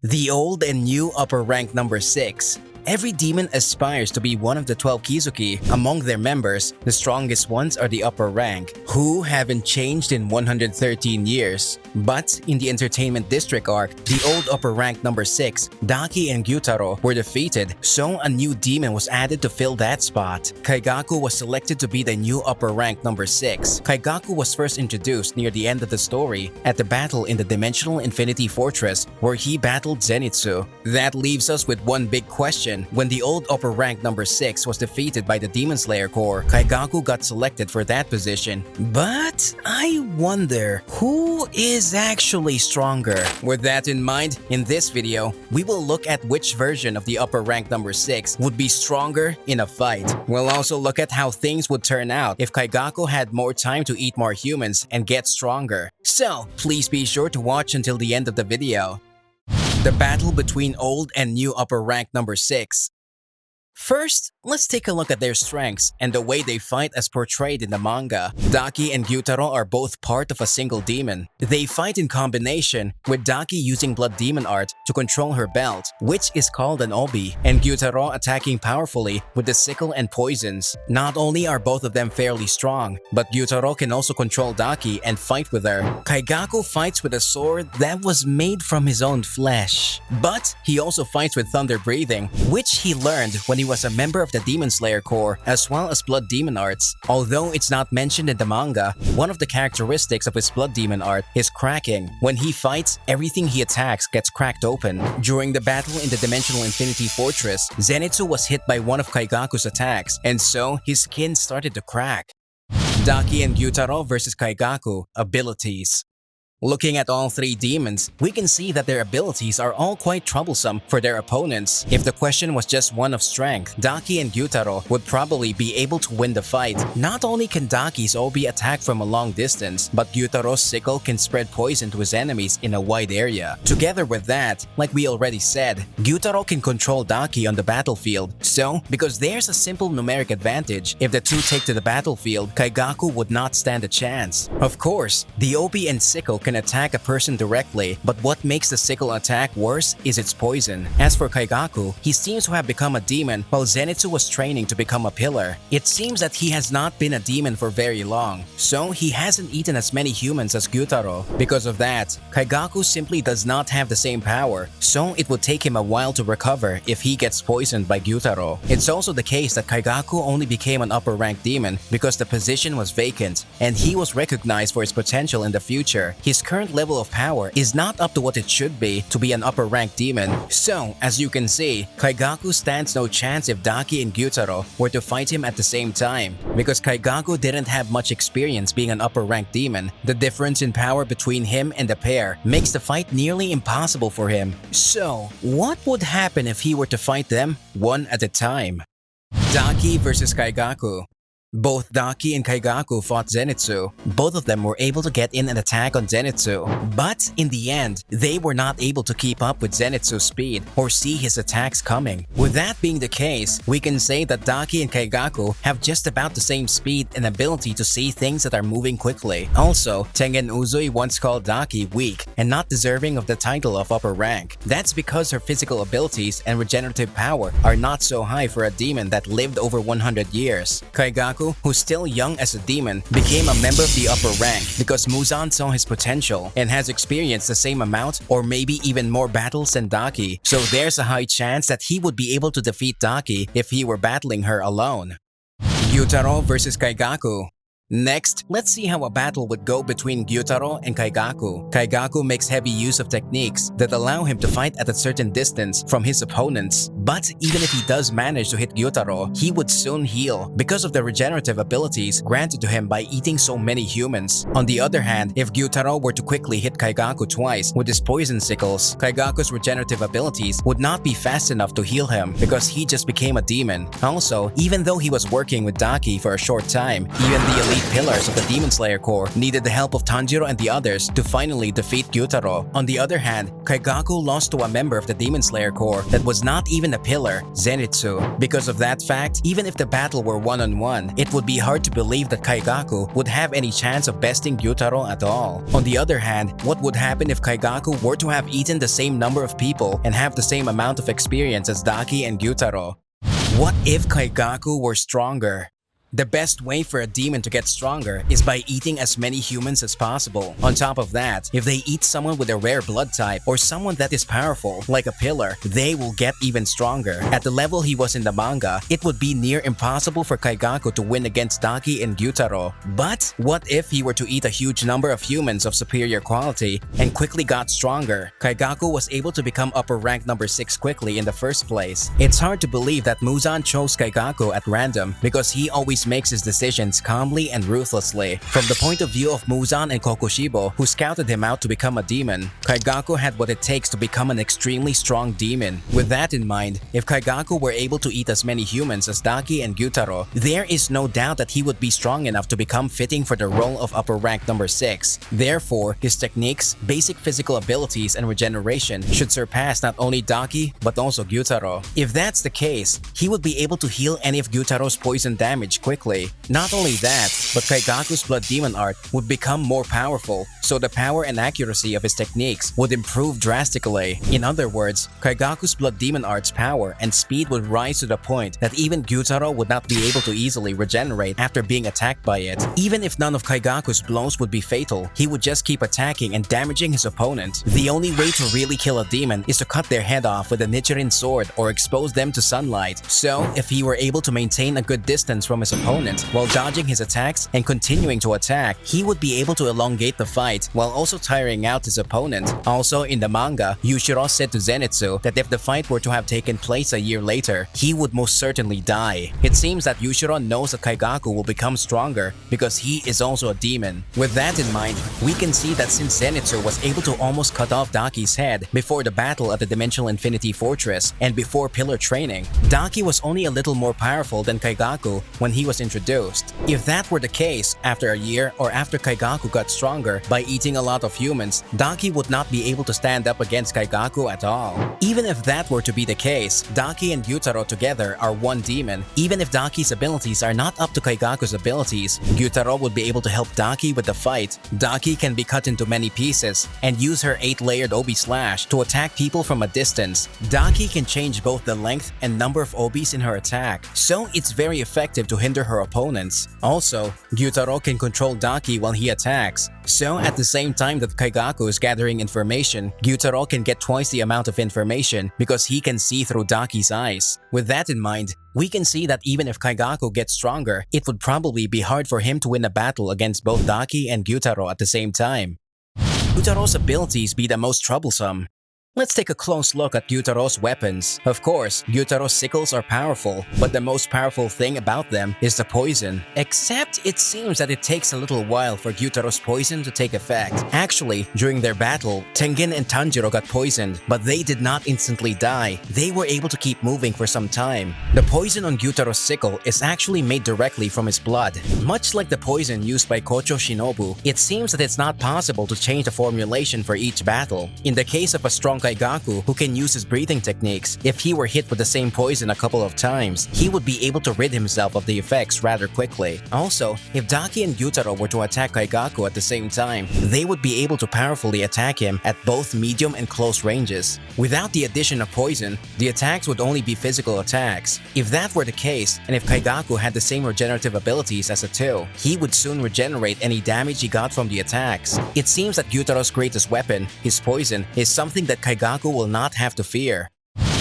The old and new upper rank number 6. Every demon aspires to be one of the 12 Kizuki. Among their members, the strongest ones are the upper rank, who haven't changed in 113 years. But in the Entertainment District arc, the old upper rank number 6, Daki and Gyutaro, were defeated, so a new demon was added to fill that spot. Kaigaku was selected to be the new upper rank number 6. Kaigaku was first introduced near the end of the story at the battle in the Dimensional Infinity Fortress where he battled Zenitsu. That leaves us with one big question. When the old upper rank number 6 was defeated by the Demon Slayer Corps, Kaigaku got selected for that position. But I wonder, who is actually stronger? With that in mind, in this video, we will look at which version of the upper rank number 6 would be stronger in a fight. We'll also look at how things would turn out if Kaigaku had more time to eat more humans and get stronger. So, please be sure to watch until the end of the video. The battle between old and new upper rank number 6. First, let's take a look at their strengths and the way they fight as portrayed in the manga. Daki and Gyutaro are both part of a single demon. They fight in combination, with Daki using blood demon art to control her belt, which is called an obi, and Gyutaro attacking powerfully with the sickle and poisons. Not only are both of them fairly strong, but Gyutaro can also control Daki and fight with her. Kaigaku fights with a sword that was made from his own flesh. But he also fights with thunder breathing, which he learned when he was a member of the Demon Slayer Corps, as well as blood demon arts. Although it's not mentioned in the manga, one of the characteristics of his blood demon art is cracking. When he fights, everything he attacks gets cracked open. During the battle in the Dimensional Infinity Fortress, Zenitsu was hit by one of Kaigaku's attacks, and so his skin started to crack. Daki and Gyutaro versus Kaigaku. Abilities. Looking at all three demons, we can see that their abilities are all quite troublesome for their opponents. If the question was just one of strength, Daki and Gyutaro would probably be able to win the fight. Not only can Daki's obi attack from a long distance, but Gyutaro's sickle can spread poison to his enemies in a wide area. Together with that, like we already said, Gyutaro can control Daki on the battlefield. So, because there's a simple numeric advantage, if the two take to the battlefield, Kaigaku would not stand a chance. Of course, the obi and sickle can attack a person directly, but what makes the sickle attack worse is its poison. As for Kaigaku, he seems to have become a demon while Zenitsu was training to become a pillar. It seems that he has not been a demon for very long, so he hasn't eaten as many humans as Gyutaro. Because of that, Kaigaku simply does not have the same power, so it would take him a while to recover if he gets poisoned by Gyutaro. It's also the case that Kaigaku only became an upper rank demon because the position was vacant, and he was recognized for his potential in the future. His current level of power is not up to what it should be to be an upper rank demon. So, as you can see, Kaigaku stands no chance if Daki and Gyutaro were to fight him at the same time. Because Kaigaku didn't have much experience being an upper rank demon, the difference in power between him and the pair makes the fight nearly impossible for him. So, what would happen if he were to fight them one at a time? Daki versus Kaigaku. Both Daki and Kaigaku fought Zenitsu. Both of them were able to get in an attack on Zenitsu. But in the end, they were not able to keep up with Zenitsu's speed or see his attacks coming. With that being the case, we can say that Daki and Kaigaku have just about the same speed and ability to see things that are moving quickly. Also, Tengen Uzui once called Daki weak and not deserving of the title of upper rank. That's because her physical abilities and regenerative power are not so high for a demon that lived over 100 years. Kaigaku, who's still young as a demon, became a member of the upper rank because Muzan saw his potential and has experienced the same amount or maybe even more battles than Daki, so there's a high chance that he would be able to defeat Daki if he were battling her alone. Gyutaro versus Kaigaku. Next, let's see how a battle would go between Gyutaro and Kaigaku. Kaigaku makes heavy use of techniques that allow him to fight at a certain distance from his opponents. But even if he does manage to hit Gyutaro, he would soon heal because of the regenerative abilities granted to him by eating so many humans. On the other hand, if Gyutaro were to quickly hit Kaigaku twice with his poison sickles, Kaigaku's regenerative abilities would not be fast enough to heal him because he just became a demon. Also, even though he was working with Daki for a short time, even the elite elite pillars of the Demon Slayer Corps needed the help of Tanjiro and the others to finally defeat Gyutaro. On the other hand, Kaigaku lost to a member of the Demon Slayer Corps that was not even a pillar, Zenitsu. Because of that fact, even if the battle were one-on-one, it would be hard to believe that Kaigaku would have any chance of besting Gyutaro at all. On the other hand, what would happen if Kaigaku were to have eaten the same number of people and have the same amount of experience as Daki and Gyutaro? What if Kaigaku were stronger? The best way for a demon to get stronger is by eating as many humans as possible. On top of that, if they eat someone with a rare blood type or someone that is powerful, like a pillar, they will get even stronger. At the level he was in the manga, it would be near impossible for Kaigaku to win against Daki and Gyutaro. But what if he were to eat a huge number of humans of superior quality and quickly got stronger? Kaigaku was able to become upper rank number 6 quickly in the first place. It's hard to believe that Muzan chose Kaigaku at random because he always makes his decisions calmly and ruthlessly. From the point of view of Muzan and Kokushibo, who scouted him out to become a demon, Kaigaku had what it takes to become an extremely strong demon. With that in mind, if Kaigaku were able to eat as many humans as Daki and Gyutaro, there is no doubt that he would be strong enough to become fitting for the role of upper rank number 6. Therefore, his techniques, basic physical abilities, and regeneration should surpass not only Daki but also Gyutaro. If that's the case, he would be able to heal any of Gyutaro's poison damage quickly. Not only that, but Kaigaku's Blood Demon art would become more powerful, so the power and accuracy of his techniques would improve drastically. In other words, Kaigaku's Blood Demon art's power and speed would rise to the point that even Gyutaro would not be able to easily regenerate after being attacked by it. Even if none of Kaigaku's blows would be fatal, he would just keep attacking and damaging his opponent. The only way to really kill a demon is to cut their head off with a Nichirin sword or expose them to sunlight. So, if he were able to maintain a good distance from his opponent while dodging his attacks and continuing to attack, he would be able to elongate the fight while also tiring out his opponent. Also, in the manga, Yushiro said to Zenitsu that if the fight were to have taken place a year later, he would most certainly die. It seems that Yushiro knows that Kaigaku will become stronger because he is also a demon. With that in mind, we can see that since Zenitsu was able to almost cut off Daki's head before the battle at the Dimensional Infinity Fortress and before pillar training, Daki was only a little more powerful than Kaigaku when he was introduced. If that were the case, after a year or after Kaigaku got stronger by eating a lot of humans, Daki would not be able to stand up against Kaigaku at all. Even if that were to be the case, Daki and Gyutaro together are one demon. Even if Daki's abilities are not up to Kaigaku's abilities, Gyutaro would be able to help Daki with the fight. Daki can be cut into many pieces and use her 8-layered obi slash to attack people from a distance. Daki can change both the length and number of obis in her attack, so it's very effective to hinder her opponents. Also, Gyutaro can control Daki while he attacks. So at the same time that Kaigaku is gathering information, Gyutaro can get twice the amount of information because he can see through Daki's eyes. With that in mind, we can see that even if Kaigaku gets stronger, it would probably be hard for him to win a battle against both Daki and Gyutaro at the same time. Gyutaro's abilities be the most troublesome. Let's take a close look at Gyutaro's weapons. Of course, Gyutaro's sickles are powerful, but the most powerful thing about them is the poison. Except it seems that it takes a little while for Gyutaro's poison to take effect. Actually, during their battle, Tengen and Tanjiro got poisoned, but they did not instantly die. They were able to keep moving for some time. The poison on Gyutaro's sickle is actually made directly from his blood. Much like the poison used by Kocho Shinobu, it seems that it's not possible to change the formulation for each battle. In the case of a strong Kaigaku, who can use his breathing techniques, if he were hit with the same poison a couple of times, he would be able to rid himself of the effects rather quickly. Also, if Daki and Gyutaro were to attack Kaigaku at the same time, they would be able to powerfully attack him at both medium and close ranges. Without the addition of poison, the attacks would only be physical attacks. If that were the case, and if Kaigaku had the same regenerative abilities as the two, he would soon regenerate any damage he got from the attacks. It seems that Gyutaro's greatest weapon, his poison, is something that Kaigaku will not have to fear.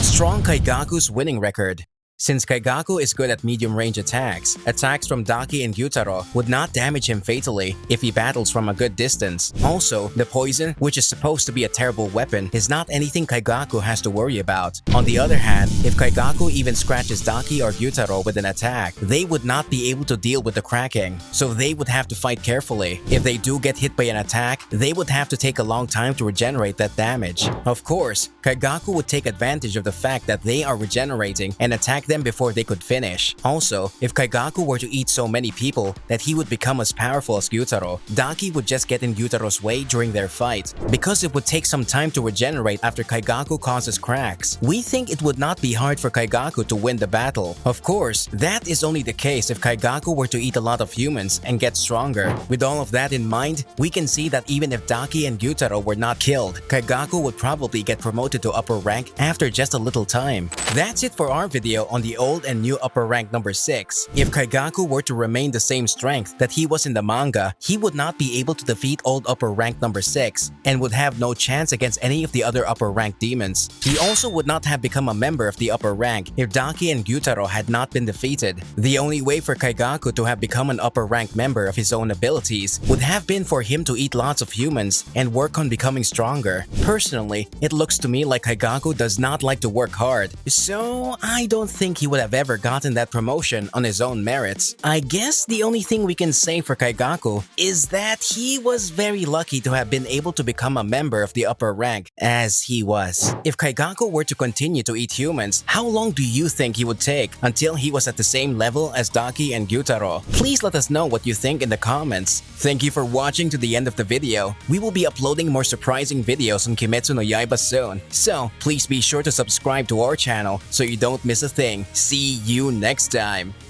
Strong Kaigaku's winning record. Since Kaigaku is good at medium-range attacks, attacks from Daki and Gyutaro would not damage him fatally if he battles from a good distance. Also, the poison, which is supposed to be a terrible weapon, is not anything Kaigaku has to worry about. On the other hand, if Kaigaku even scratches Daki or Gyutaro with an attack, they would not be able to deal with the cracking, so they would have to fight carefully. If they do get hit by an attack, they would have to take a long time to regenerate that damage. Of course, Kaigaku would take advantage of the fact that they are regenerating and attack attack them before they could finish. Also, if Kaigaku were to eat so many people that he would become as powerful as Gyutaro, Daki would just get in Gyutaro's way during their fight. Because it would take some time to regenerate after Kaigaku causes cracks, we think it would not be hard for Kaigaku to win the battle. Of course, that is only the case if Kaigaku were to eat a lot of humans and get stronger. With all of that in mind, we can see that even if Daki and Gyutaro were not killed, Kaigaku would probably get promoted to upper rank after just a little time. That's it for our video on the old and new upper rank number 6. If Kaigaku were to remain the same strength that he was in the manga, he would not be able to defeat old upper rank number 6 and would have no chance against any of the other upper rank demons. He also would not have become a member of the upper rank if Daki and Gyutaro had not been defeated. The only way for Kaigaku to have become an upper rank member of his own abilities would have been for him to eat lots of humans and work on becoming stronger. Personally, it looks to me like Kaigaku does not like to work hard, so I don't think he would have ever gotten that promotion on his own merits. I guess the only thing we can say for Kaigaku is that he was very lucky to have been able to become a member of the upper rank as he was. If Kaigaku were to continue to eat humans, how long do you think he would take until he was at the same level as Daki and Gyutaro? Please let us know what you think in the comments. Thank you for watching to the end of the video. We will be uploading more surprising videos on Kimetsu no Yaiba soon, so please be sure to subscribe to our channel so you don't miss a thing. See you next time!